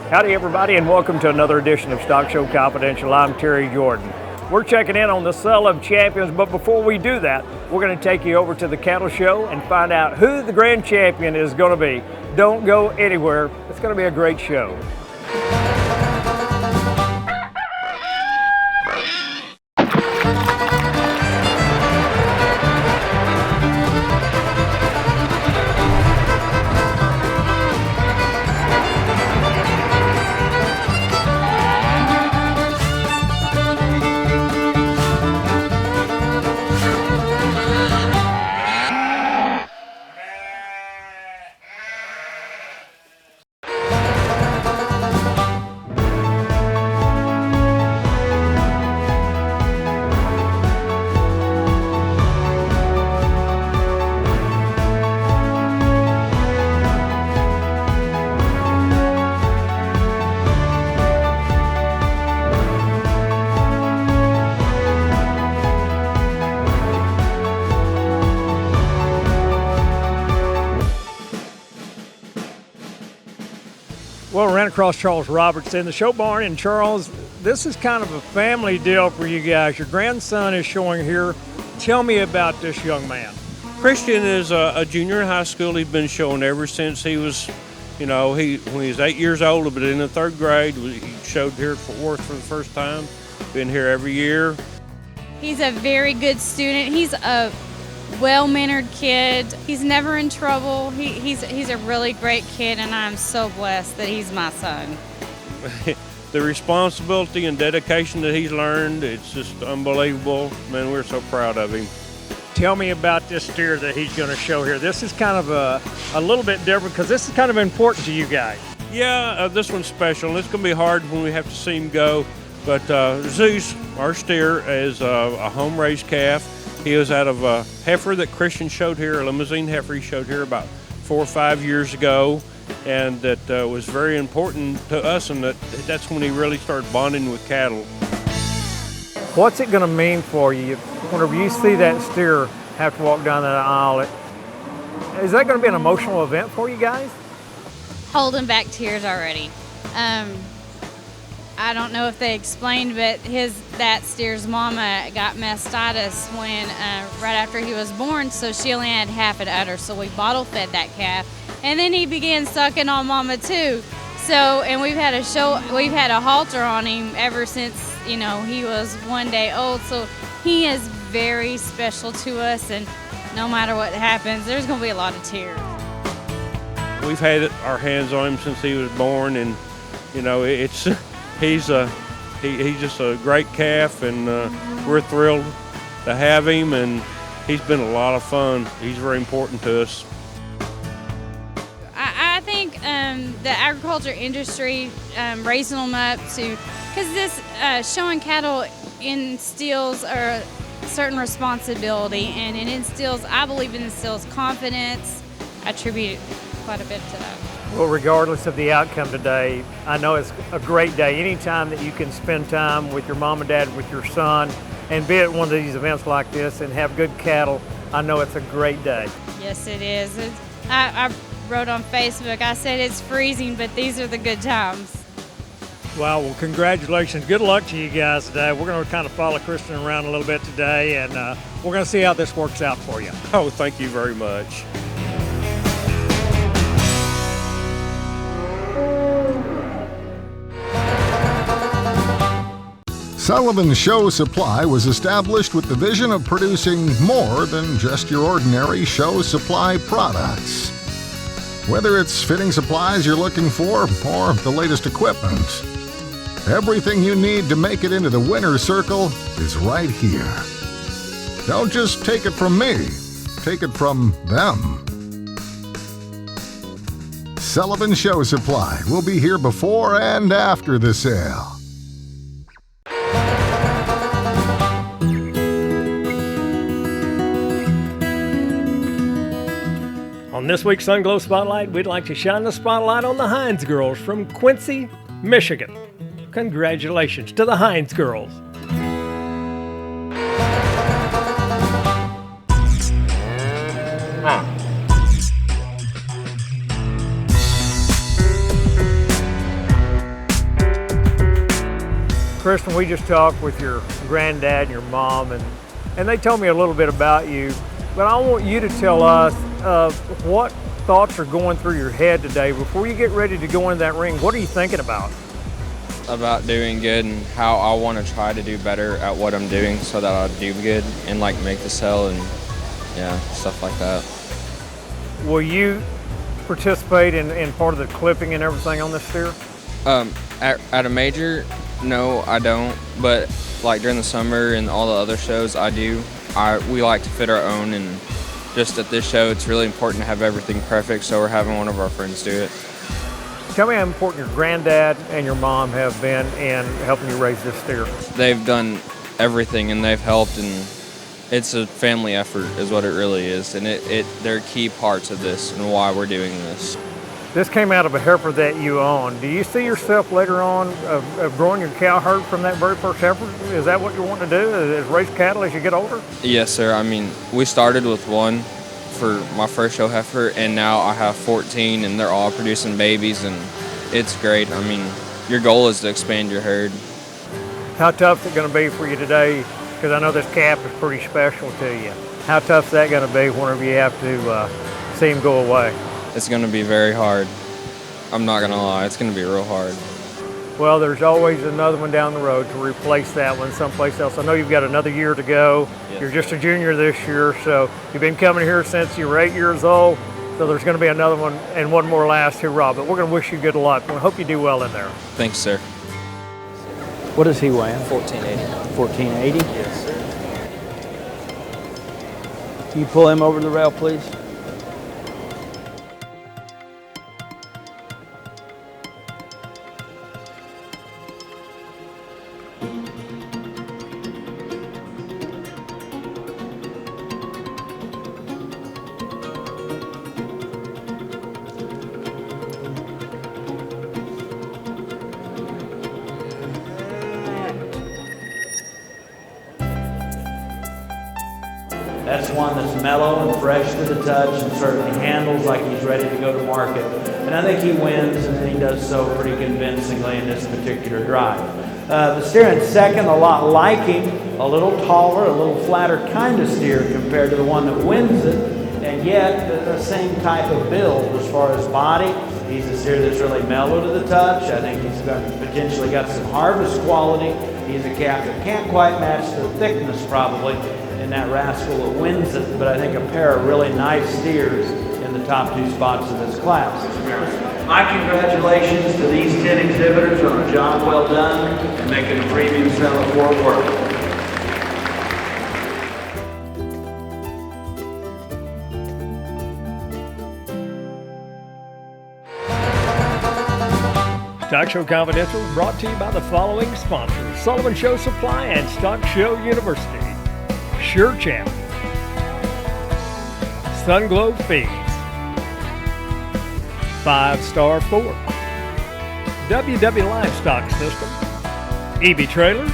Howdy everybody, and welcome to another edition of Stockshow Confidential. I'm Terry Jordan. We're checking in on the Sale of Champions, but before we do that, we're going to take you over to the cattle show and find out who the grand champion is going to be. Don't go anywhere. It's going to be a great show. Well, ran across Charles Roberts in the show barn, and Charles, this is kind of a family deal for you guys. Your grandson is showing here. Tell me about this young man. Christian is a junior in high school. He's been showing ever since he was, when he was 8 years old, but in the third grade, he showed here at Fort Worth for the first time. Been here every year. He's a very good student. He's a well-mannered kid. He's never in trouble. He's a really great kid, and I'm so blessed that he's my son. The responsibility and dedication that he's learned, it's just unbelievable. Man, we're so proud of him. Tell me about this steer that he's going to show here. This is kind of a little bit different because this is kind of important to you guys. Yeah, this one's special. It's going to be hard when we have to see him go, but Zeus, our steer, is a home-raised calf. He was out of a heifer that Christian showed here, a limousine heifer he showed here about 4 or 5 years ago, and that was very important to us, and that's when he really started bonding with cattle. What's it going to mean for you whenever you see that steer have to walk down that aisle? Is that going to be an emotional event for you guys? Holding back tears already. I don't know if they explained, but that steer's mama got mastitis when right after he was born, so she only had half an udder. So we bottle fed that calf, and then he began sucking on mama too. So, and we've had a halter on him ever since he was 1 day old. So he is very special to us, and no matter what happens, there's going to be a lot of tears. We've had our hands on him since he was born, and He's just a great calf, and we're thrilled to have him, and he's been a lot of fun. He's very important to us. I think the agriculture industry raising them up because this showing cattle instills a certain responsibility, and I believe it instills confidence. I attribute quite a bit to that. Well, regardless of the outcome today, I know it's a great day. Anytime that you can spend time with your mom and dad, with your son, and be at one of these events like this and have good cattle, I know it's a great day. Yes, it is. I wrote on Facebook, I said it's freezing, but these are the good times. Wow, well, congratulations. Good luck to you guys today. We're going to kind of follow Christian around a little bit today, and we're going to see how this works out for you. Oh, thank you very much. Sullivan Show Supply was established with the vision of producing more than just your ordinary show supply products. Whether it's fitting supplies you're looking for or the latest equipment, everything you need to make it into the winner's circle is right here. Don't just take it from me, take it from them. Sullivan Show Supply will be here before and after the sale. On this week's Sunglow Spotlight, we'd like to shine the spotlight on the Hines girls from Quincy, Michigan. Congratulations to the Hines girls. Kristen, we just talked with your granddad and your mom, and they told me a little bit about you, but I want you to tell us what thoughts are going through your head today before you get ready to go into that ring. What are you thinking about? About doing good and how I want to try to do better at what I'm doing so that I'll do good and like make the sell and yeah, stuff like that. Will you participate in part of the clipping and everything on this steer? At a major, no, I don't, but like during the summer and all the other shows I do, we like to fit our own, and just at this show it's really important to have everything perfect, so we're having one of our friends do it. Tell me how important your granddad and your mom have been in helping you raise this steer. They've done everything and they've helped, and it's a family effort is what it really is, and they're key parts of this and why we're doing this. This came out of a heifer that you own. Do you see yourself later on of growing your cow herd from that very first heifer? Is that what you want to do, is raise cattle as you get older? Yes, sir. I mean, we started with one for my first show heifer, and now I have 14 and they're all producing babies, and it's great. I mean, your goal is to expand your herd. How tough is it going to be for you today? Because I know this calf is pretty special to you. How tough is that going to be whenever you have to see him go away? It's going to be very hard. I'm not going to lie, it's going to be real hard. Well, there's always another one down the road to replace that one someplace else. I know you've got another year to go. Yes. You're just a junior this year, so you've been coming here since you were 8 years old. So there's going to be another one and one more last hurrah. But we're going to wish you good luck. We hope you do well in there. Thanks, sir. What is he weighing? 1480. 1480? Yes, sir. Can you pull him over the rail, please? That's one that's mellow and fresh to the touch and certainly handles like he's ready to go to market. And I think he wins, and he does so pretty convincingly in this particular drive. The steer in second, a lot like him, a little taller, a little flatter kind of steer compared to the one that wins it, and yet the same type of build as far as body. He's a steer that's really mellow to the touch. I think he's potentially got some harvest quality. He's a calf that can't quite match the thickness probably in that rascal that wins it, but I think a pair of really nice steers in the top two spots of this class. My congratulations to these 10 exhibitors on a job well done and making a premium sell at Fort Worth. Stockshow Confidential is brought to you by the following sponsors: Sullivan Show Supply and Stockshow University, Sure Champ, Sunglow Feeds, 5-Star Ford, WW Livestock System, EB Trailer,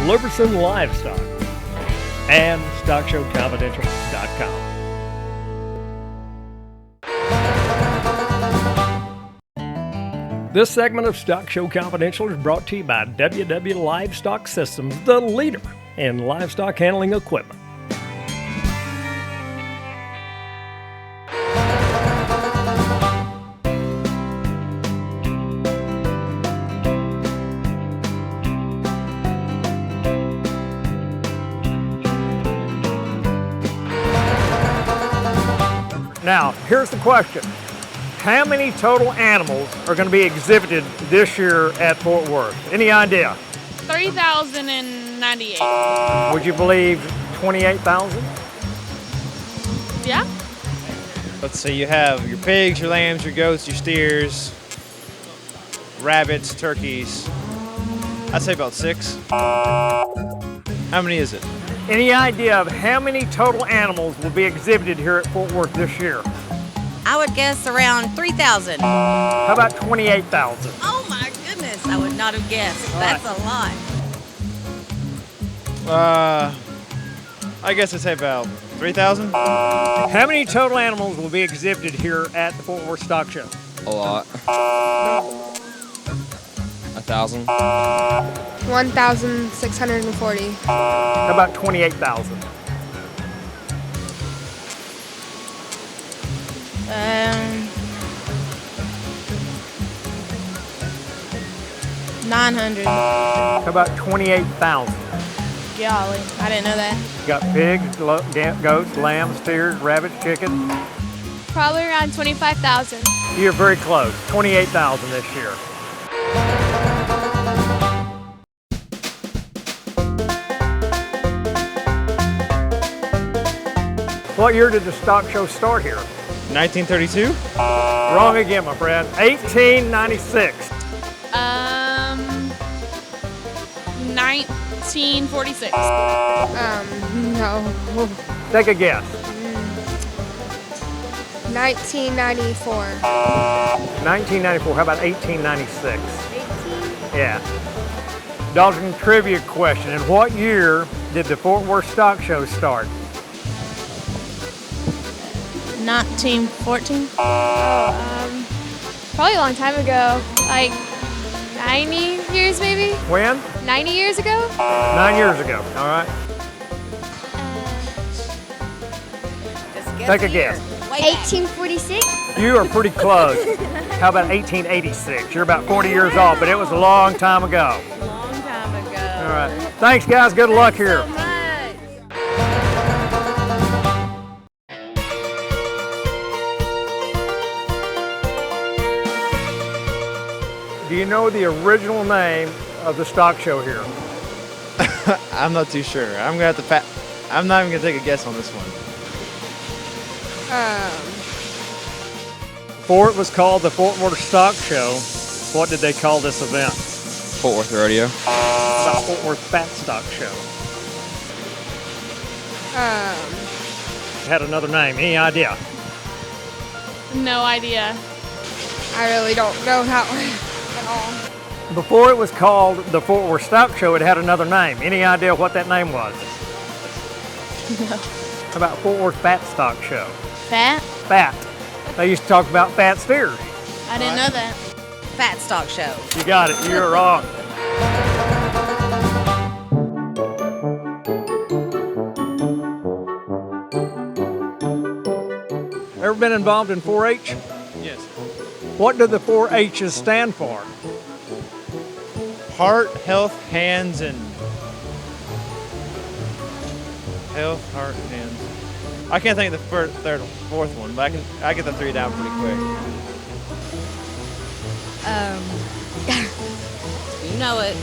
Liberson Livestock, and StockshowConfidential.com. This segment of Stock Show Confidential is brought to you by WW Livestock Systems, the leader in livestock handling equipment. Now, here's the question. How many total animals are going to be exhibited this year at Fort Worth? Any idea? 3,098. Would you believe 28,000? Yeah? Let's see, you have your pigs, your lambs, your goats, your steers, rabbits, turkeys. I'd say about 6. How many is it? Any idea of how many total animals will be exhibited here at Fort Worth this year? I would guess around 3,000. How about 28,000? Oh my goodness, I would not have guessed. That's a lot. I guess I'd say about 3,000. How many total animals will be exhibited here at the Fort Worth Stock Show? A lot. I 1,000. 1,640. How about 28,000? 900. How about 28,000? Golly, I didn't know that. You got pigs, goats, lambs, steers, rabbits, chickens. Probably around 25,000. You're very close. 28,000 this year. What year did the stock show start here? 1932? Wrong again, my friend. 1896. 1946. No. Take a guess. 1994. 1994. How about 1896? 18? Yeah. Dalton, trivia question. In what year did the Fort Worth Stock Show start? 1914. Probably a long time ago. Like 90 years maybe? When? 90 years ago? 9 years ago. All right. Take a guess. 1846? You are pretty close. How about 1886? You're about 40 years old, but it was a long time ago. Long time ago. All right. Thanks, guys. Good luck here. So much. Do you know the original name of the stock show here? I'm not too sure. I'm gonna have to I'm not even gonna take a guess on this one. Before it was called the Fort Worth Stock Show, what did they call this event? Fort Worth Rodeo. About Fort Worth Fat Stock Show. It had another name. Any idea? No idea. I really don't know that one at all. Before it was called the Fort Worth Stock Show, it had another name. Any idea what that name was? No. How about Fort Worth Fat Stock Show? Fat? Fat. They used to talk about fat steers. I didn't know that. Fat Stock Show. You got it. You're wrong. Ever been involved in 4-H? Yes. What do the 4-H's stand for? Heart, health, hands, and health, heart, hands. I can't think of the third, fourth one, but I get the three down pretty quick. You know it.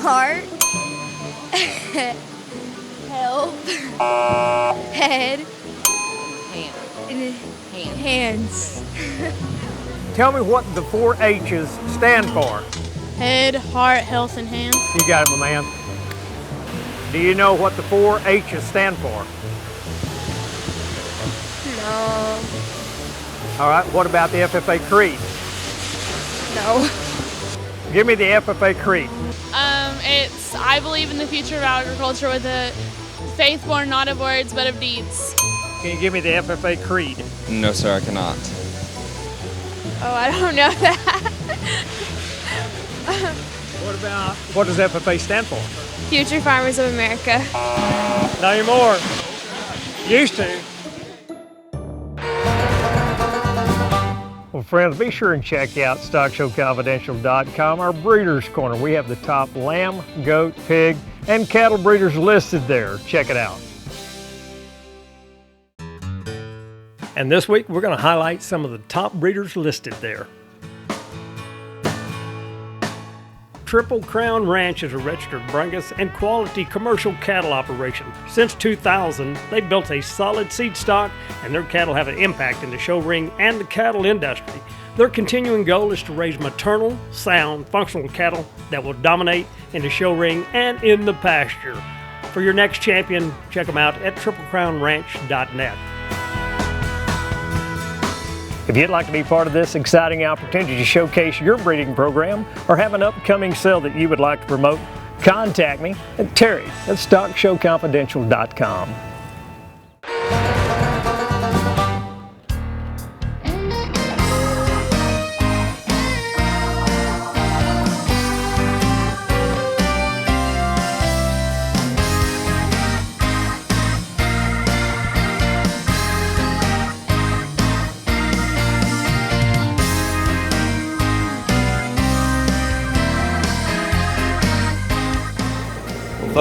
Heart. Help. Head. Hand. Hands. Tell me what the 4-H's stand for. Head, heart, health, and hands. You got it, my man. Do you know what the 4-H's stand for? No. All right, what about the FFA Creed? No. Give me the FFA Creed. It's I believe in the future of agriculture with a faith born not of words but of deeds. Can you give me the FFA Creed? No, sir, I cannot. Oh, I don't know that. What does FFA stand for? Future Farmers of America. Not anymore. Used to. Well, friends, be sure and check out StockShowConfidential.com, our Breeders' Corner. We have the top lamb, goat, pig, and cattle breeders listed there. Check it out. And this week, we're going to highlight some of the top breeders listed there. Triple Crown Ranch is a registered Brangus and quality commercial cattle operation. Since 2000, they've built a solid seed stock, and their cattle have an impact in the show ring and the cattle industry. Their continuing goal is to raise maternal, sound, functional cattle that will dominate in the show ring and in the pasture. For your next champion, check them out at triplecrownranch.net. If you'd like to be part of this exciting opportunity to showcase your breeding program or have an upcoming sale that you would like to promote, contact me at Terry at StockShowConfidential.com.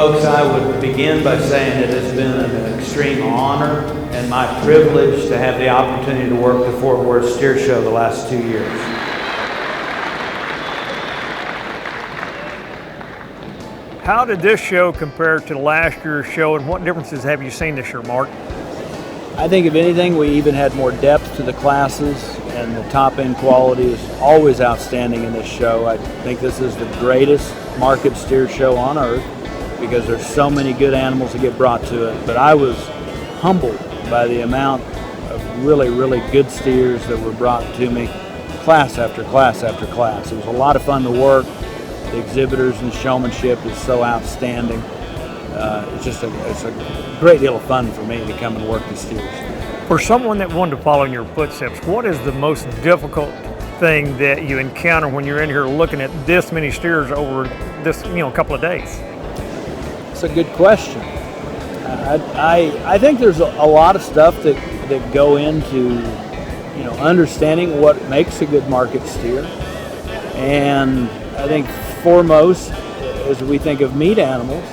Folks, I would begin by saying it has been an extreme honor and my privilege to have the opportunity to work the Fort Worth Steer Show the last 2 years. How did this show compare to last year's show, and what differences have you seen this year, Mark? I think if anything, we even had more depth to the classes, and the top end quality is always outstanding in this show. I think this is the greatest market steer show on earth because there's so many good animals that get brought to it. But I was humbled by the amount of really, really good steers that were brought to me, class after class after class. It was a lot of fun to work. The exhibitors and the showmanship is so outstanding. It's a great deal of fun for me to come and work the steers. For someone that wanted to follow in your footsteps, what is the most difficult thing that you encounter when you're in here looking at this many steers over this couple of days? It's a good question. I think there's a lot of stuff that go into understanding what makes a good market steer, and I think foremost, as we think of meat animals,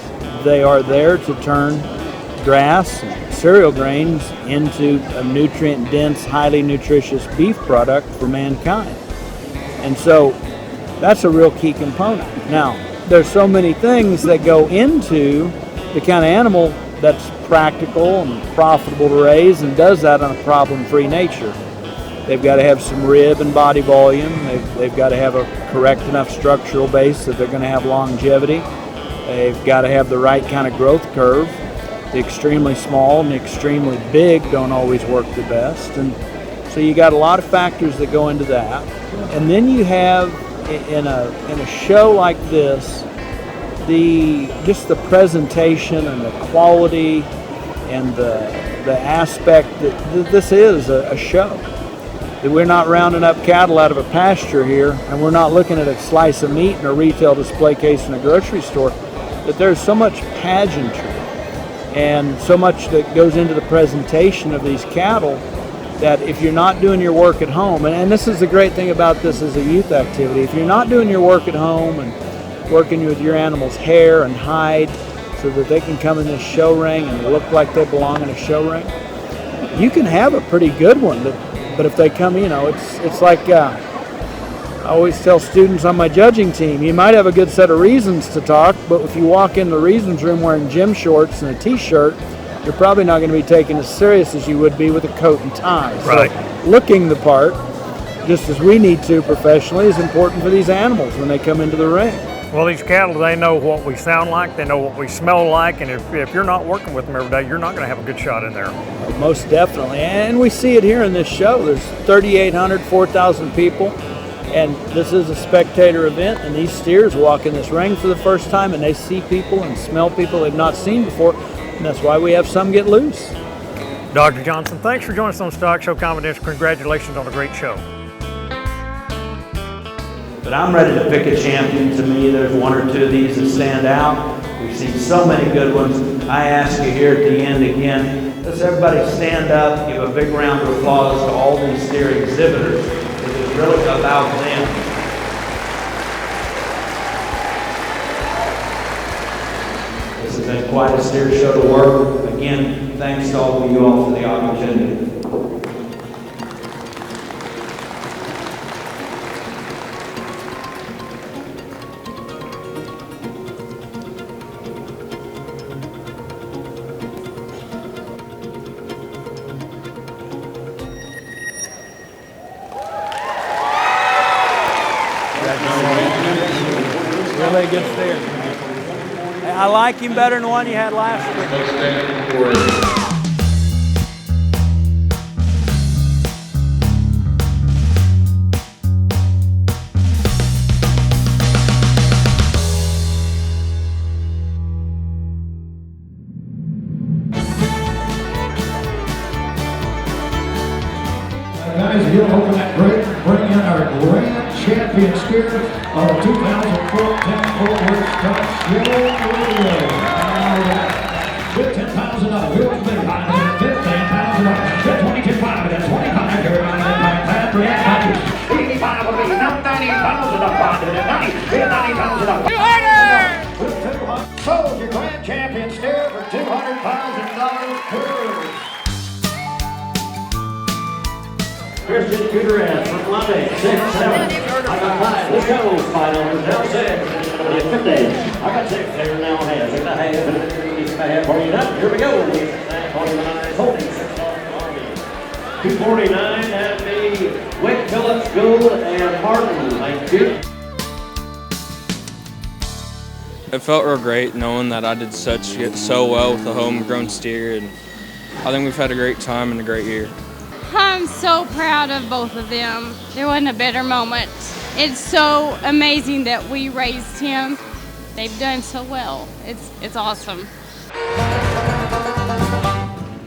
they are there to turn grass and cereal grains into a nutrient-dense, highly nutritious beef product for mankind. And so that's a real key component. Now, there's so many things that go into the kind of animal that's practical and profitable to raise and does that on a problem-free nature. They've got to have some rib and body volume. They've got to have a correct enough structural base that they're going to have longevity. They've got to have the right kind of growth curve. The extremely small and the extremely big don't always work the best. And so you got a lot of factors that go into that. And then you have, in a show like this, just the presentation and the quality and the aspect that this is a show. That we're not rounding up cattle out of a pasture here, and we're not looking at a slice of meat in a retail display case in a grocery store. But there's so much pageantry and so much that goes into the presentation of these cattle that if you're not doing your work at home, and this is the great thing about this as a youth activity, if you're not doing your work at home and working with your animal's hair and hide so that they can come in this show ring and look like they belong in a show ring, you can have a pretty good one. But if they come, it's like I always tell students on my judging team, you might have a good set of reasons to talk, but if you walk in the reasons room wearing gym shorts and a t-shirt, you're probably not going to be taken as serious as you would be with a coat and tie. Right. So looking the part, just as we need to professionally, is important for these animals when they come into the ring. Well, these cattle, they know what we sound like, they know what we smell like, and if you're not working with them every day, you're not going to have a good shot in there. Most definitely, and we see it here in this show. There's 3,800, 4,000 people, and this is a spectator event, and these steers walk in this ring for the first time, and they see people and smell people they've not seen before, and that's why we have some get loose. Dr. Johnson, thanks for joining us on Stock Show Confidential. Congratulations on a great show. But I'm ready to pick a champion. To me, there's one or two of these that stand out. We've seen so many good ones. I ask you here at the end again, let's everybody stand up, give a big round of applause to all these steer exhibitors. It is really about them. This has been quite a steer show to work. Again, thanks to all of you all for the opportunity. Really good steer. I like him better than the one you had last week. Guys, here hoping that bring in our grand champion steer of 2014 Fort Worth Stockshow Rodeo. With $10,000, we'll be behind it. $15,000. With 22,500 and 25, you're on the back for that package. 85 will be now $90,000. $90,000. $90,000. 200! With 200, sold your grand for $200,000 purse. Christian Gutierrez from Monday, 6-7. I got 5. Let's go. Final is now 6. 50. I got 6 there now. Hands. 6 and a half. 49. Here we go. 49. Holding 6 off Army. 249. That'd be Wick, Phillips, Gould, and Martin. Thank you. It felt real great knowing that I did so well with the homegrown steer, and I think we've had a great time and a great year. I'm so proud of both of them. There wasn't a better moment. It's so amazing that we raised him. They've done so well. It's awesome.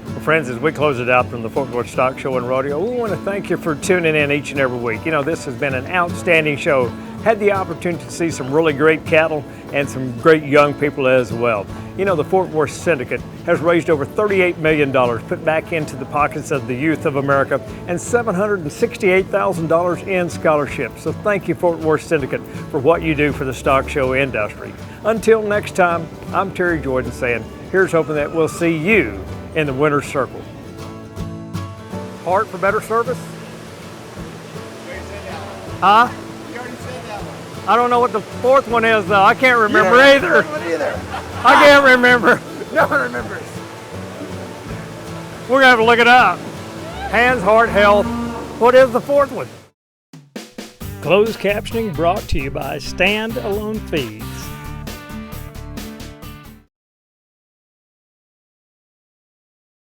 Well, friends, as we close it out from the Fort Worth Stock Show and Rodeo, we want to thank you for tuning in each and every week. You know, this has been an outstanding show. Had the opportunity to see some really great cattle and some great young people as well. You know, the Fort Worth Syndicate has raised over $38 million put back into the pockets of the youth of America and $768,000 in scholarships. So thank you, Fort Worth Syndicate, for what you do for the stock show industry. Until next time, I'm Terry Jordan saying, here's hoping that we'll see you in the winner's circle. Heart for better service? Huh? I don't know what the fourth one is, though. I can't remember either. I can't remember. No one remembers. We're going to have to look it up. Hands, heart, health. What is the fourth one? Closed captioning brought to you by Stand Alone Feed.